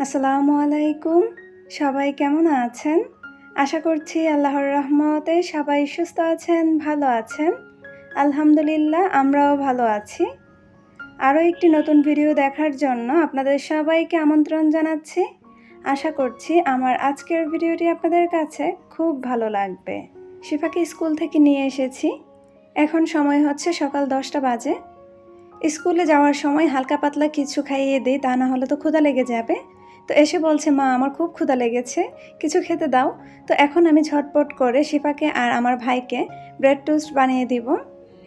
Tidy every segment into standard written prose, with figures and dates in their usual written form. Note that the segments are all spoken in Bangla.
আসসালামু আলাইকুম। সবাই কেমন আছেন? আশা করছি আল্লাহর রহমতে সবাই সুস্থ আছেন, ভালো আছেন। আলহামদুলিল্লাহ আমরাও ভালো আছি। আরও একটি নতুন ভিডিও দেখার জন্য আপনাদের সবাইকে আমন্ত্রণ জানাচ্ছি। আশা করছি আমার আজকের ভিডিওটি আপনাদের কাছে খুব ভালো লাগবে। শিফাকে স্কুল থেকে নিয়ে এসেছি। এখন সময় হচ্ছে সকাল 10টা বাজে। স্কুলে যাওয়ার সময় হালকা পাতলা কিছু খাইয়ে দিই, তা না হলে তো ক্ষুধা লেগে যাবে। তো এসে বলছে, মা আমার খুব ক্ষুধা লেগেছে, কিছু খেতে দাও। তো এখন আমি ঝটপট করে শিফাকে আর আমার ভাইকে ব্রেড টোস্ট বানিয়ে দিব।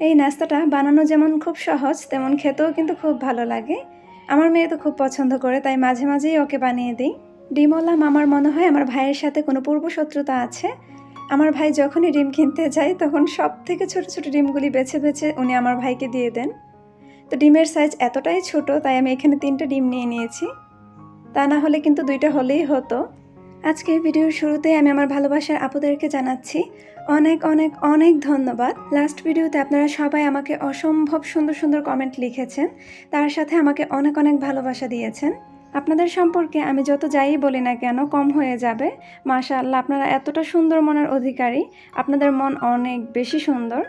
এই নাস্তাটা বানানো যেমন খুব সহজ, তেমন খেতেও কিন্তু খুব ভালো লাগে। আমার মেয়ে তো খুব পছন্দ করে, তাই মাঝে মাঝেই ওকে বানিয়ে দিই। ডিমওয়ালা মামার মনে হয় আমার ভাইয়ের সাথে কোনো পূর্বশত্রুতা আছে। আমার ভাই যখনই ডিম কিনতে যায় তখন সব থেকে ছোট ছোট ডিমগুলি বেছে বেছে উনি আমার ভাইকে দিয়ে দেন। তো ডিমের সাইজ এতটাই ছোট, তাই আমি এখানে 3টা ডিম নিয়ে নিয়েছি। তা না হলে কিন্তু 2টা হলেই হতো। আজকে ভিডিওর শুরুতে আমি আমার ভালোবাসার আপুদেরকে জানাচ্ছি অনেক অনেক অনেক ধন্যবাদ। লাস্ট ভিডিওতে আপনারা সবাই আমাকে অসম্ভব সুন্দর সুন্দর কমেন্ট লিখেছেন, তার সাথে আমাকে অনেক অনেক ভালোবাসা দিয়েছেন। আপনাদের সম্পর্কে আমি যত যাই বলি না কেন কম হয়ে যাবে। মাশাআল্লাহ, আপনারা এতটা সুন্দর মনের অধিকারী, আপনাদের মন অনেক বেশি সুন্দর।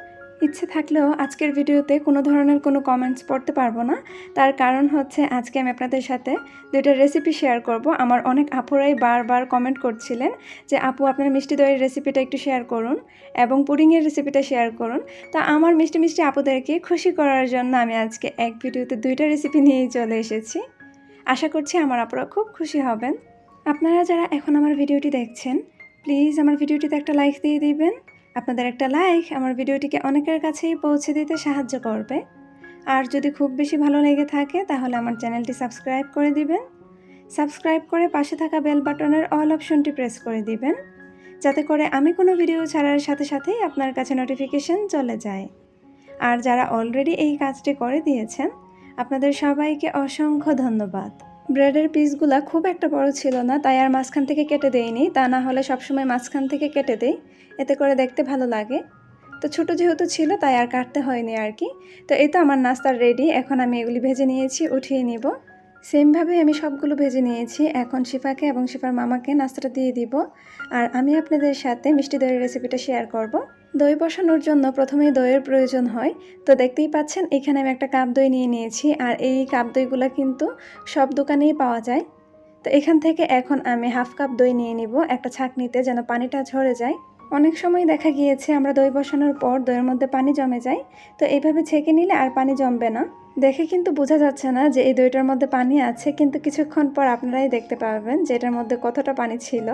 ইচ্ছে থাকলেও আজকের ভিডিওতে কোনো ধরনের কোনো কমেন্টস পড়তে পারবো না। তার কারণ হচ্ছে আজকে আমি আপনাদের সাথে 2টা রেসিপি শেয়ার করব। আমার অনেক আপুরাই বারবার কমেন্ট করছিলেন যে আপু আপনার মিষ্টি দইয়ের রেসিপিটা একটু শেয়ার করুন এবং পুডিংয়ের রেসিপিটা শেয়ার করুন। তা আমার মিষ্টি মিষ্টি আপুদেরকে খুশি করার জন্য আমি আজকে এক ভিডিওতে 2টা রেসিপি নিয়েই চলে এসেছি। আশা করছি আমার আপুরা খুব খুশি হবেন। আপনারা যারা এখন আমার ভিডিওটি দেখছেন, প্লিজ আমার ভিডিওটিতে একটা লাইক দিয়ে দিবেন। আপনাদের একটা লাইক আমার ভিডিওটিকে অনেকের কাছেই পৌঁছে দিতে সাহায্য করবে। আর যদি খুব বেশি ভালো লেগে থাকে তাহলে আমার চ্যানেলটি সাবস্ক্রাইব করে দিবেন। সাবস্ক্রাইব করে পাশে থাকা বেল বাটনের অল অপশনটি প্রেস করে দিবেন, যাতে করে আমি কোনো ভিডিও ছাড়ার সাথে সাথেই আপনার কাছে নোটিফিকেশন চলে যায়। আর যারা অলরেডি এই কাজটি করে দিয়েছেন, আপনাদের সবাইকে অসংখ্য ধন্যবাদ। ব্রেডের পিসগুলা খুব একটা বড় ছিল না, তাই আর মাঝখান থেকে কেটে দেইনি। তা না হলে সবসময় মাঝখান থেকে কেটে দেই, এতে করে দেখতে ভালো লাগে। তো ছোট যেহেতু ছিল তাই আর কাটতে হয়নি আর কি। তো এই তো আমার নাস্তার রেডি। এখন আমি এগুলি ভেজে নিয়েছি, উঠিয়ে নিব। সেমভাবে আমি সবগুলো ভেজে নিয়েছি। এখন শিফাকে এবং শিফার মামাকে নাস্তাটা দিয়ে দিব। আর আমি আপনাদের সাথে মিষ্টি দইয়ের রেসিপিটা শেয়ার করব। দই বসানোর জন্য প্রথমেই দইয়ের প্রয়োজন হয়। তো দেখতেই পাচ্ছেন এখানে আমি একটা কাপ দই নিয়ে নিয়েছি। আর এই কাপ দইগুলো কিন্তু সব দোকানেই পাওয়া যায়। তো এখান থেকে এখন আমি হাফ কাপ দই নিয়ে নিব একটা ছাঁকনিতে, যেন পানিটা ঝরে যায়। অনেক সময় দেখা গিয়েছে আমরা দই বসানোর পর দইয়ের মধ্যে পানি জমে যায়। তো এইভাবে ছেঁকে নিলে আর পানি জমবে না। দেখে কিন্তু বোঝা যাচ্ছে না যে এই দইটার মধ্যে পানি আছে, কিন্তু কিছুক্ষণ পর আপনারাই দেখতে পাবেন যে এটার মধ্যে কতটা পানি ছিল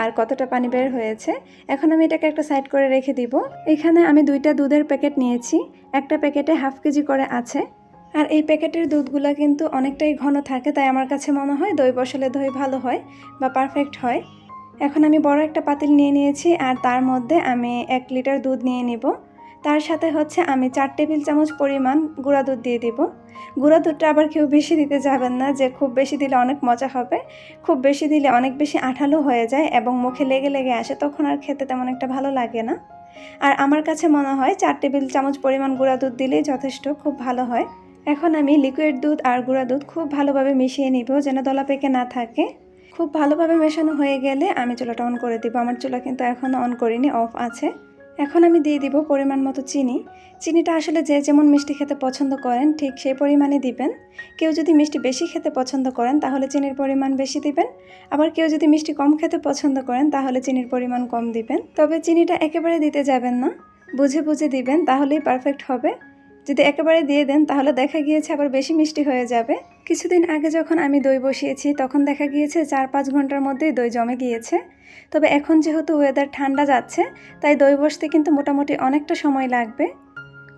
আর কতটা পানি বের হয়েছে। এখন আমি এটাকে একটা সাইড করে রেখে দিব। এখানে আমি 2টা দুধের প্যাকেট নিয়েছি। একটা প্যাকেটে হাফ কেজি করে আছে। আর এই প্যাকেটের দুধগুলা কিন্তু অনেকটাই ঘন থাকে, তাই আমার কাছে মনে হয় দই বসালে দই ভালো হয় বা পারফেক্ট হয়। এখন আমি বড় একটা পাতিল নিয়ে নিয়েছি আর তার মধ্যে আমি 1 লিটার দুধ নিয়ে নিব। তার সাথে হচ্ছে আমি 4 টেবিল চামচ পরিমাণ গুঁড়া দুধ দিয়ে দিব। গুঁড়া দুধটা আবার কেউ বেশি দিতে যাবেন না, যে খুব বেশি দিলে অনেক মজা হবে। খুব বেশি দিলে অনেক বেশি আঠালো হয়ে যায় এবং মুখে লেগে লেগে আসে, তখন আর খেতে তেমন একটা ভালো লাগে না। আর আমার কাছে মনে হয় 4 টেবিল চামচ পরিমাণ গুঁড়া দুধ দিলেই যথেষ্ট, খুব ভালো হয়। এখন আমি লিকুইড দুধ আর গুঁড়া দুধ খুব ভালোভাবে মিশিয়ে নিব, যেন দলা পেকে না থাকে। খুব ভালোভাবে মেশানো হয়ে গেলে আমি চুলাটা অন করে দিব। আমার চুলা কিন্তু এখনও অন করিনি, অফ আছে। এখন আমি দিয়ে দিব পরিমাণ মতো চিনি। চিনিটা আসলে যে যেমন মিষ্টি খেতে পছন্দ করেন ঠিক সেই পরিমাণে দিবেন। কেউ যদি মিষ্টি বেশি খেতে পছন্দ করেন তাহলে চিনির পরিমাণ বেশি দিবেন। আবার কেউ যদি মিষ্টি কম খেতে পছন্দ করেন তাহলে চিনির পরিমাণ কম দিবেন। তবে চিনিটা একেবারে দিতে যাবেন না, বুঝে বুঝে দিবেন, তাহলেই পারফেক্ট হবে। যদি একেবারে দিয়ে দেন তাহলে দেখা গিয়েছে আবার বেশি মিষ্টি হয়ে যাবে। কিছুদিন আগে যখন আমি দই বসিয়েছি তখন দেখা গিয়েছে 4-5 ঘন্টার মধ্যেই দই জমে গিয়েছে। তবে এখন যেহেতু ওয়েদার ঠান্ডা যাচ্ছে, তাই দই বসতে কিন্তু মোটামুটি অনেকটা সময় লাগবে,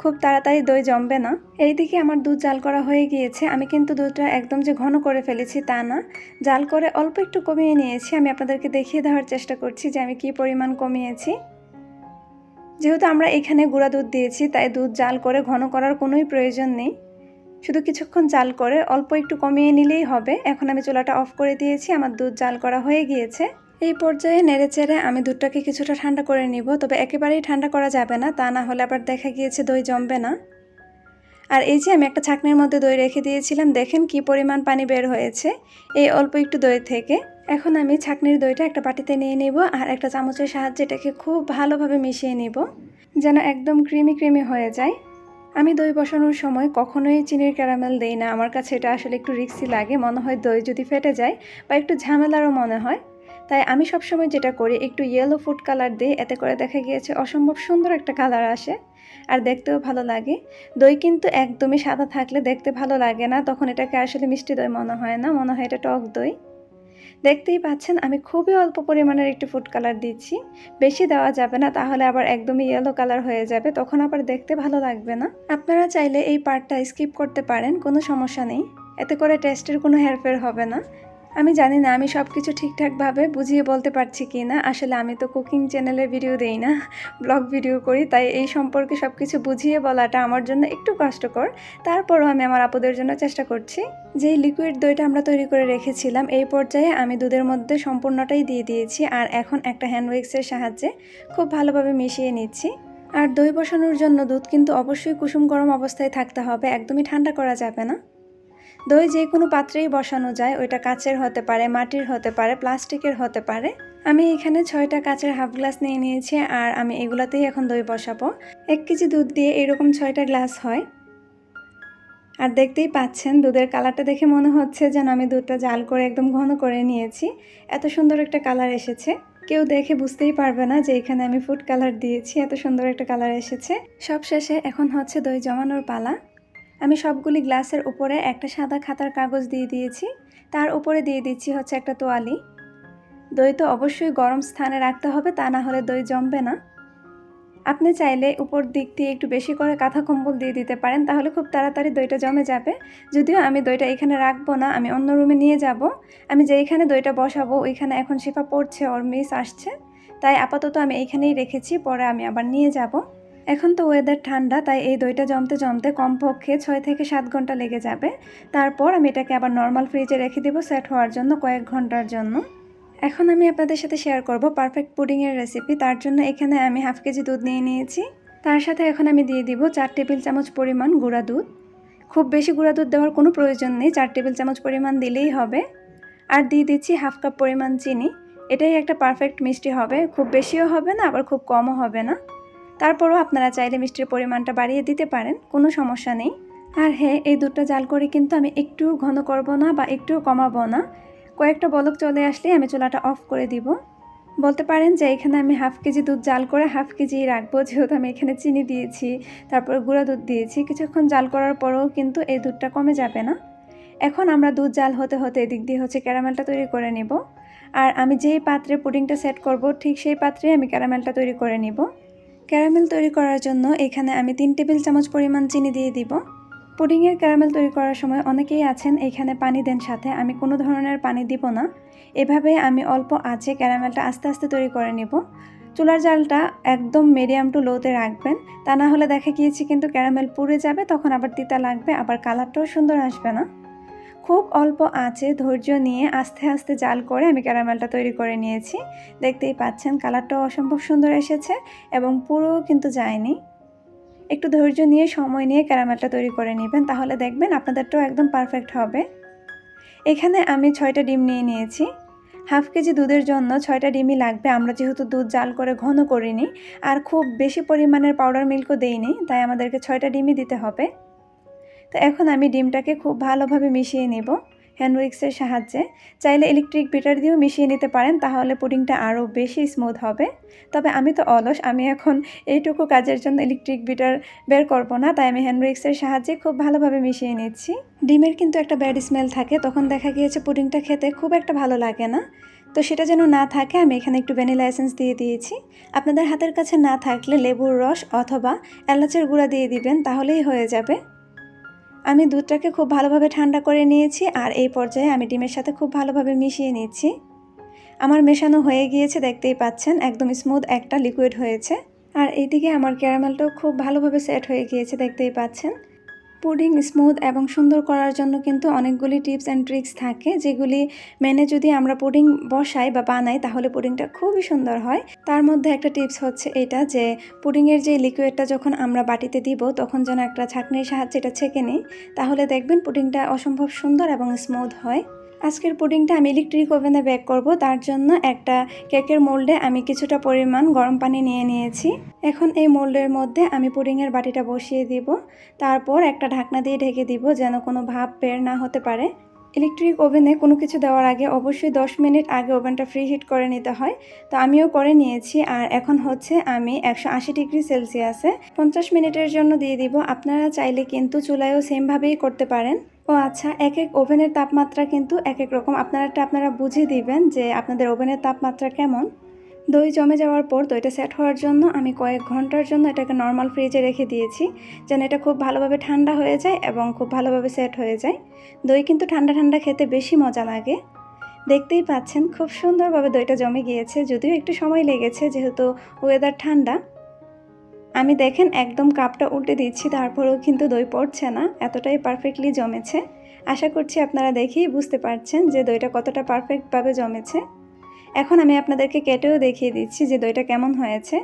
খুব তাড়াতাড়ি দই জমবে না। এইদিকে আমার দুধ জাল করা হয়ে গিয়েছে। আমি কিন্তু দুধটা একদম যে ঘন করে ফেলেছি তা না, জাল করে অল্প একটু কমিয়ে নিয়েছি। আমি আপনাদেরকে দেখিয়ে দেওয়ার চেষ্টা করছি যে আমি কি পরিমাণ কমিয়েছি। যেহেতু আমরা এখানে গুঁড়া দুধ দিয়েছি, তাই দুধ জাল করে ঘন করার কোনোই প্রয়োজন নেই। শুধু কিছুক্ষণ জাল করে অল্প একটু কমিয়ে নিলেই হবে। এখন আমি চুলাটা অফ করে দিয়েছি, আমার দুধ জাল করা হয়ে গিয়েছে। এই পর্যায়ে নেড়েচেড়ে আমি দুধটাকে কিছুটা ঠান্ডা করে নিব। তবে একেবারেই ঠান্ডা করা যাবে না, তা না হলে আবার দেখা গিয়েছে দই জমবে না। আর এই যে আমি একটা ছাঁকনির মধ্যে দই রেখে দিয়েছিলাম, দেখেন কি পরিমাণ পানি বের হয়েছে এই অল্প একটু দই থেকে। এখন আমি ছাঁকনির দইটা একটা বাটিতে নিয়ে নিব আর একটা চামচের সাহায্যে এটাকে খুব ভালোভাবে মিশিয়ে নিব যেন একদম ক্রিমি ক্রিমি হয়ে যায়। আমি দই বসানোর সময় কখনোই চিনির ক্যারামেল দেই না, আমার কাছে এটা আসলে একটু রিস্কি লাগে, মনে হয় দই যদি ফেটে যায় বা একটু ঝামেলারও মনে হয়। তাই আমি সবসময় যেটা করি একটু ইয়েলো ফুড কালার দিই, এতে করে দেখা গিয়েছে অসম্ভব সুন্দর একটা কালার আসে আর দেখতেও ভালো লাগে। দই কিন্তু একদমই সাদা থাকলে দেখতে ভালো লাগে না, তখন এটাকে আসলে মিষ্টি দই মনে হয় না, মনে হয় এটা টক দই। দেখতেই পাচ্ছেন আমি খুবই অল্প পরিমাণের একটু ফুড কালার দিচ্ছি, বেশি দেওয়া যাবে না, তাহলে আবার একদমই ইয়েলো কালার হয়ে যাবে, তখন আবার দেখতে ভালো লাগবে না। আপনারা চাইলে এই পার্টটা স্কিপ করতে পারেন, কোনো সমস্যা নেই, এতে করে টেস্টের কোনো হেরফের হবে না। আমি জানি না আমি সব কিছু ঠিকঠাকভাবে বুঝিয়ে বলতে পারছি কি না, আসলে আমি তো কুকিং চ্যানেলের ভিডিও দেই না, ব্লগ ভিডিও করি, তাই এই সম্পর্কে সব কিছু বুঝিয়ে বলাটা আমার জন্য একটু কষ্টকর। তারপরও আমি আমার আপুদের জন্য চেষ্টা করছি। যেই লিকুইড দইটা আমরা তৈরি করে রেখেছিলাম এই পর্যায়ে আমি দুধের মধ্যে সম্পূর্ণটাই দিয়ে দিয়েছি আর এখন একটা হ্যান্ড উইক্সের সাহায্যে খুব ভালোভাবে মিশিয়ে নিচ্ছি। আর দই বসানোর জন্য দুধ কিন্তু অবশ্যই কুসুম গরম অবস্থায় থাকতে হবে, একদমই ঠান্ডা করা যাবে না। দই যে কোনো পাত্রেই বসানো যায়, ওইটা কাচের হতে পারে, মাটির হতে পারে, প্লাস্টিকের হতে পারে। আমি এখানে 6টা কাচের হাফ গ্লাস নিয়ে নিয়েছি আর আমি এগুলাতেই এখন দই বসাবো। 1 কেজি দুধ দিয়ে এরকম 6টা গ্লাস হয়। আর দেখতেই পাচ্ছেন দুধের কালারটা দেখে মনে হচ্ছে যেন আমি দুধটা জাল করে একদম ঘন করে নিয়েছি, এত সুন্দর একটা কালার এসেছে। কেউ দেখে বুঝতেই পারবে না যে এখানে আমি ফুড কালার দিয়েছি, এত সুন্দর একটা কালার এসেছে। সব শেষে এখন হচ্ছে দই জমানোর পালা। আমি সবগুলি গ্লাসের উপরে একটা সাদা খাতার কাগজ দিয়ে দিয়েছি, তার উপরে দিয়ে দিচ্ছি হচ্ছে একটা তোয়ালি। দই তো অবশ্যই গরম স্থানে রাখতে হবে, তা না হলে দই জমবে না। আপনি চাইলে উপর দিক দিয়ে একটু বেশি করে কাঁথা কম্বল দিয়ে দিতে পারেন, তাহলে খুব তাড়াতাড়ি দইটা জমে যাবে। যদিও আমি দইটা এখানে রাখবো না, আমি অন্য রুমে নিয়ে যাব। আমি যেইখানে দইটা বসাবো ওইখানে এখন শিফা পড়ছে, ওর মিস আসছে, তাই আপাতত আমি এইখানেই রেখেছি, পরে আমি আবার নিয়ে যাব। এখন তো ওয়েদার ঠান্ডা, তাই এই দইটা জমতে জমতে কমপক্ষে 6 থেকে 7 ঘন্টা লেগে যাবে। তারপর আমি এটাকে আবার নর্মাল ফ্রিজে রেখে দেবো সেট হওয়ার জন্য কয়েক ঘন্টার জন্য। এখন আমি আপনাদের সাথে শেয়ার করব পারফেক্ট পুডিংয়ের রেসিপি। তার জন্য এখানে আমি হাফ কেজি দুধ নিয়ে নিয়েছি, তার সাথে এখন আমি দিয়ে দিব 4 টেবিল চামচ পরিমাণ গুঁড়া দুধ। খুব বেশি গুঁড়া দুধ দেওয়ার কোনো প্রয়োজন নেই, 4 টেবিল চামচ পরিমাণ দিলেই হবে। আর দিয়ে দিচ্ছি হাফ কাপ পরিমাণ চিনি, এটাই একটা পারফেক্ট মিষ্টি হবে, খুব বেশিও হবে না আবার খুব কমও হবে না। তারপরও আপনারা চাইলে মিষ্টির পরিমাণটা বাড়িয়ে দিতে পারেন, কোনো সমস্যা নেই। আর হ্যাঁ, এই দুধটা জাল করে কিন্তু আমি একটু ঘন করব না বা একটু কমাবো না, কয়েকটা বলক চলে আসলেই আমি চুলাটা অফ করে দিব। বলতে পারেন যে এখানে আমি হাফ কেজি দুধ জাল করে হাফ কেজি রাখবো, যেহেতু আমি এখানে চিনি দিয়েছি, তারপর গুঁড়া দুধ দিয়েছি, কিছুক্ষণ জাল করার পরেও কিন্তু এই দুধটা কমে যাবে না। এখন আমরা দুধ জাল হতে হতে এদিক দিয়ে হচ্ছে ক্যারামেলটা তৈরি করে নেব। আর আমি যেই পাত্রে পুডিংটা সেট করব ঠিক সেই পাত্রে আমি ক্যারামেলটা তৈরি করে নিব। ক্যারামেল তৈরি করার জন্য এখানে আমি 3 টেবিল চামচ পরিমাণ চিনি দিয়ে দিব। পুডিংয়ের ক্যারামেল তৈরি করার সময় অনেকেই আছেন এখানে পানি দেন সাথে, আমি কোনো ধরনের পানি দিব না, এভাবে আমি অল্প আঁচে ক্যারামেলটা আস্তে আস্তে তৈরি করে নিব। চুলার জালটা একদম মিডিয়াম টু লোতে রাখবেন, তা না হলে দেখা গিয়েছে কিন্তু ক্যারামেল পুড়ে যাবে, তখন আবার তিতা লাগবে, আবার কালারটাও সুন্দর আসবে না। খুব অল্প আঁচে ধৈর্য নিয়ে আস্তে আস্তে জাল করে আমি ক্যারামেলটা তৈরি করে নিয়েছি। দেখতেই পাচ্ছেন কালারটাও অসম্ভব সুন্দর এসেছে এবং পুরো কিন্তু যায়নি। একটু ধৈর্য নিয়ে সময় নিয়ে ক্যারামেলটা তৈরি করে নেবেন, তাহলে দেখবেন আপনাদেরটাও একদম পারফেক্ট হবে। এখানে আমি 6টা ডিম নিয়ে নিয়েছি। হাফ কেজি দুধের জন্য 6টা ডিমই লাগবে, আমরা যেহেতু দুধ জাল করে ঘন করিনি আর খুব বেশি পরিমাণের পাউডার মিল্কও দেইনি, তাই আমাদেরকে 6টা ডিমই দিতে হবে। তো এখন আমি ডিমটাকে খুব ভালোভাবে মিশিয়ে নেব হ্যান্ড উইক্সের সাহায্যে। চাইলে ইলেকট্রিক বিটার দিয়েও মিশিয়ে নিতে পারেন, তাহলে পুডিংটা আরও বেশি স্মুথ হবে। তবে আমি তো অলস, আমি এখন এইটুকু কাজের জন্য ইলেকট্রিক বিটার বের করব না, তাই আমি হ্যান্ড উইক্সের সাহায্যে খুব ভালোভাবে মিশিয়ে নিচ্ছি। ডিমের কিন্তু একটা ব্যাড স্মেল থাকে, তখন দেখা গিয়েছে পুডিংটা খেতে খুব একটা ভালো লাগে না, তো সেটা যেন না থাকে আমি এখানে একটু ভ্যানিলা এসেন্স দিয়ে দিয়েছি। আপনাদের হাতের কাছে না থাকলে লেবুর রস অথবা এলাচের গুঁড়া দিয়ে দিবেন, তাহলেই হয়ে যাবে। আমি দুধটাকে খুব ভালোভাবে ঠান্ডা করে নিয়েছি আর এই পর্যায়ে আমি ডিমের সাথে খুব ভালোভাবে মিশিয়ে নিচ্ছি। আমার মেশানো হয়ে গিয়েছে, দেখতেই পাচ্ছেন একদম স্মুথ একটা লিকুইড হয়েছে। আর এইদিকে আমার ক্যারামেলটাও খুব ভালোভাবে সেট হয়ে গিয়েছে, দেখতেই পাচ্ছেন। পুডিং স্মুথ এবং সুন্দর করার জন্য কিন্তু অনেকগুলি টিপস অ্যান্ড ট্রিক্স থাকে, যেগুলি মেনে যদি আমরা পুডিং বসাই বা বানাই তাহলে পুডিংটা খুবই সুন্দর হয়। তার মধ্যে একটা টিপস হচ্ছে এটা যে পুডিংয়ের যে লিকুইডটা যখন আমরা বাটিতে দিব তখন যেন একটা ছাঁকনির সাহায্যে এটা ছেঁকে নিই, তাহলে দেখবেন পুডিংটা অসম্ভব সুন্দর এবং স্মুথ হয়। আজকের পুডিংটা আমি ইলেকট্রিক ওভেনে বেক করব। তার জন্য একটা কেকের মোল্ডে আমি কিছুটা পরিমাণ গরম পানি নিয়ে নিয়েছি। এখন এই মোল্ডের মধ্যে আমি পুডিংয়ের বাটিটা বসিয়ে দিব। তারপর একটা ঢাকনা দিয়ে ঢেকে দিব যেন কোনো ভাপ বের না হতে পারে। ইলেকট্রিক ওভেনে কোনো কিছু দেওয়ার আগে অবশ্যই 10 মিনিট আগে ওভেনটা ফ্রি হিট করে নিতে হয়। তো আমিও করে নিয়েছি। আর এখন হচ্ছে আমি 180 ডিগ্রি সেলসিয়াসে 50 মিনিটের জন্য দিয়ে দিব। আপনারা চাইলে কিন্তু চুলায়ও সেমভাবেই করতে পারেন। ও আচ্ছা, এক এক ওভেনের তাপমাত্রা কিন্তু এক এক রকম। আপনারা বুঝে দিবেন যে আপনাদের ওভেনের তাপমাত্রা কেমন। দই জমে যাওয়ার পর দইটা সেট হওয়ার জন্য আমি কয়েক ঘন্টার জন্য এটাকে নর্মাল ফ্রিজে রেখে দিয়েছি, যেন এটা খুব ভালোভাবে ঠান্ডা হয়ে যায় এবং খুব ভালোভাবে সেট হয়ে যায়। দই কিন্তু ঠান্ডা ঠান্ডা খেতে বেশি মজা লাগে। দেখতেই পাচ্ছেন খুব সুন্দরভাবে দইটা জমে গিয়েছে, যদিও একটু সময় লেগেছে যেহেতু ওয়েদার ঠান্ডা। আমি দেখেন একদম কাপটা উল্টে দিচ্ছি, তারপরেও কিন্তু দই পড়ছে না, এতটাই পারফেক্টলি জমেছে। আশা করছি আপনারা দেখেই বুঝতে পারছেন যে দইটা কতটা পারফেক্টভাবে জমেছে। এখন আমি আপনাদেরকে কেটেও দেখিয়ে দিচ্ছি যে দইটা কেমন হয়েছে।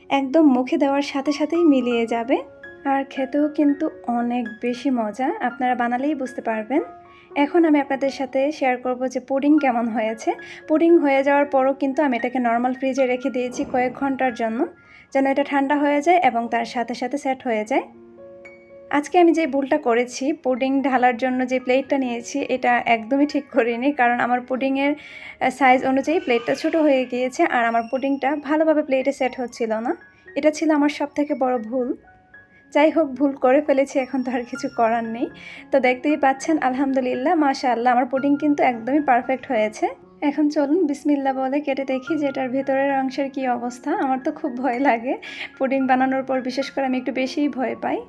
একদম মুখে দেওয়ার সাথে সাথেই মিলিয়ে যাবে, আর খেতেও কিন্তু অনেক বেশি মজা। আপনারা বানালেই বুঝতে পারবেন। এখন আমি আপনাদের সাথে শেয়ার করব যে পুডিং কেমন হয়েছে। পুডিং হয়ে যাওয়ার পরও কিন্তু আমি এটাকে নর্মাল ফ্রিজে রেখে দিয়েছি কয়েক ঘন্টার জন্য, যেন এটা ঠান্ডা হয়ে যায় এবং তার সাথে সাথে সেট হয়ে যায়। আজকে আমি যে ভুলটা করেছি, পুডিং ঢালার জন্য যে প্লেটটা নিয়েছি এটা একদমই ঠিক করিনি, কারণ আমার পুডিংয়ের সাইজ অনুযায়ী প্লেটটা ছোট হয়ে গিয়েছে আর আমার পুডিংটা ভালোভাবে প্লেটে সেট হচ্ছিল না। এটা ছিল আমার সবথেকে বড় ভুল। যাই হোক, ভুল করে ফেলেছি, এখন তো আর কিছু করার নেই। তো দেখতেই পাচ্ছেন আলহামদুলিল্লাহ, মাশাআল্লাহ, আমার পুডিং কিন্তু একদমই পারফেক্ট হয়েছে। এখন চলুন বিসমিল্লাহ বলে কেটে দেখি যে এটার ভেতরের অংশের কী অবস্থা। আমার তো খুব ভয় লাগে পুডিং বানানোর পর, বিশেষ করে আমি একটু বেশিই ভয় পাই।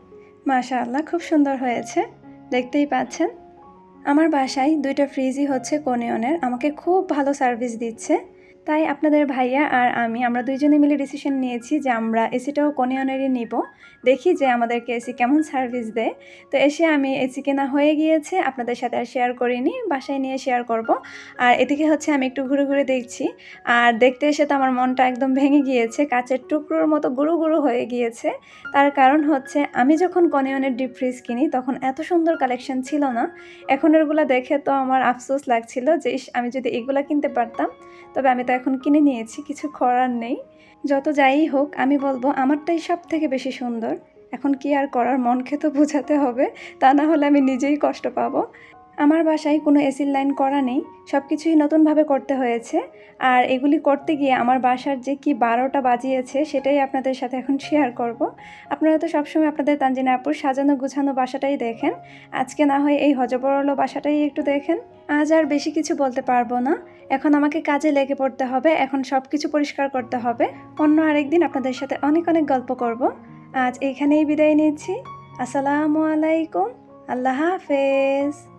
মাশাআল্লাহ, খুব সুন্দর হয়েছে, দেখতেই পাচ্ছেন। আমার বাসায় 2টা ফ্রিজই হচ্ছে কোনিয়নের, আমাকে খুব ভালো সার্ভিস দিচ্ছে। তাই আপনাদের ভাইয়া আর আমরা দুইজনে মিলে ডিসিশন নিয়েছি যে আমরা এসিটাও কোনিয়নেরই নিব। দেখি যে আমাদেরকে এসি কেমন সার্ভিস দেয়। তো এসে আমি এসি কেনা হয়ে গিয়েছে, আপনাদের সাথে আর শেয়ার করিনি, বাসায় নিয়ে শেয়ার করব। আর এদিকে হচ্ছে আমি একটু ঘুরে ঘুরে দেখছি, আর দেখতে এসে তো আমার মনটা একদম ভেঙে গিয়েছে, কাচের টুকরোর মতো গুঁড়ো গুঁড়ো হয়ে গিয়েছে। তার কারণ হচ্ছে আমি যখন কোনিয়নের ডিপ ফ্রিজ কিনি তখন এত সুন্দর কালেকশন ছিল না। এখন এগুলো দেখে তো আমার আফসোস লাগছিল যে আমি যদি এগুলা কিনতে পারতাম। তবে আমি তো এখন কিনে নিয়েছি, কিছু করার নেই। যত যাই হোক, আমি বলবো আমারটাই সব থেকে বেশি সুন্দর। এখন কি আর করার, মনকে তো বোঝাতে হবে, তা না হলে আমি নিজেই কষ্ট পাবো। আমার বাসায় কোনো এসির লাইন করা নেই, সব কিছুই নতুনভাবে করতে হয়েছে। আর এগুলি করতে গিয়ে আমার বাসার যে কি 12টা বাজিয়েছে সেটাই আপনাদের সাথে এখন শেয়ার করব। আপনারা তো সবসময় আপনাদের তানজিনা আপুর সাজানো গুছানো বাসাটাই দেখেন, আজকে না হয় এই হজবরল বাসাটাই একটু দেখেন। আজ আর বেশি কিছু বলতে পারবো না, এখন আমাকে কাজে লেগে পড়তে হবে। এখন সব কিছু পরিষ্কার করতে হবে। অন্য আরেকদিন আপনাদের সাথে অনেক অনেক গল্প করব। আজ এইখানেই বিদায় নিচ্ছি। আসসালামু আলাইকুম, আল্লাহ হাফেজ।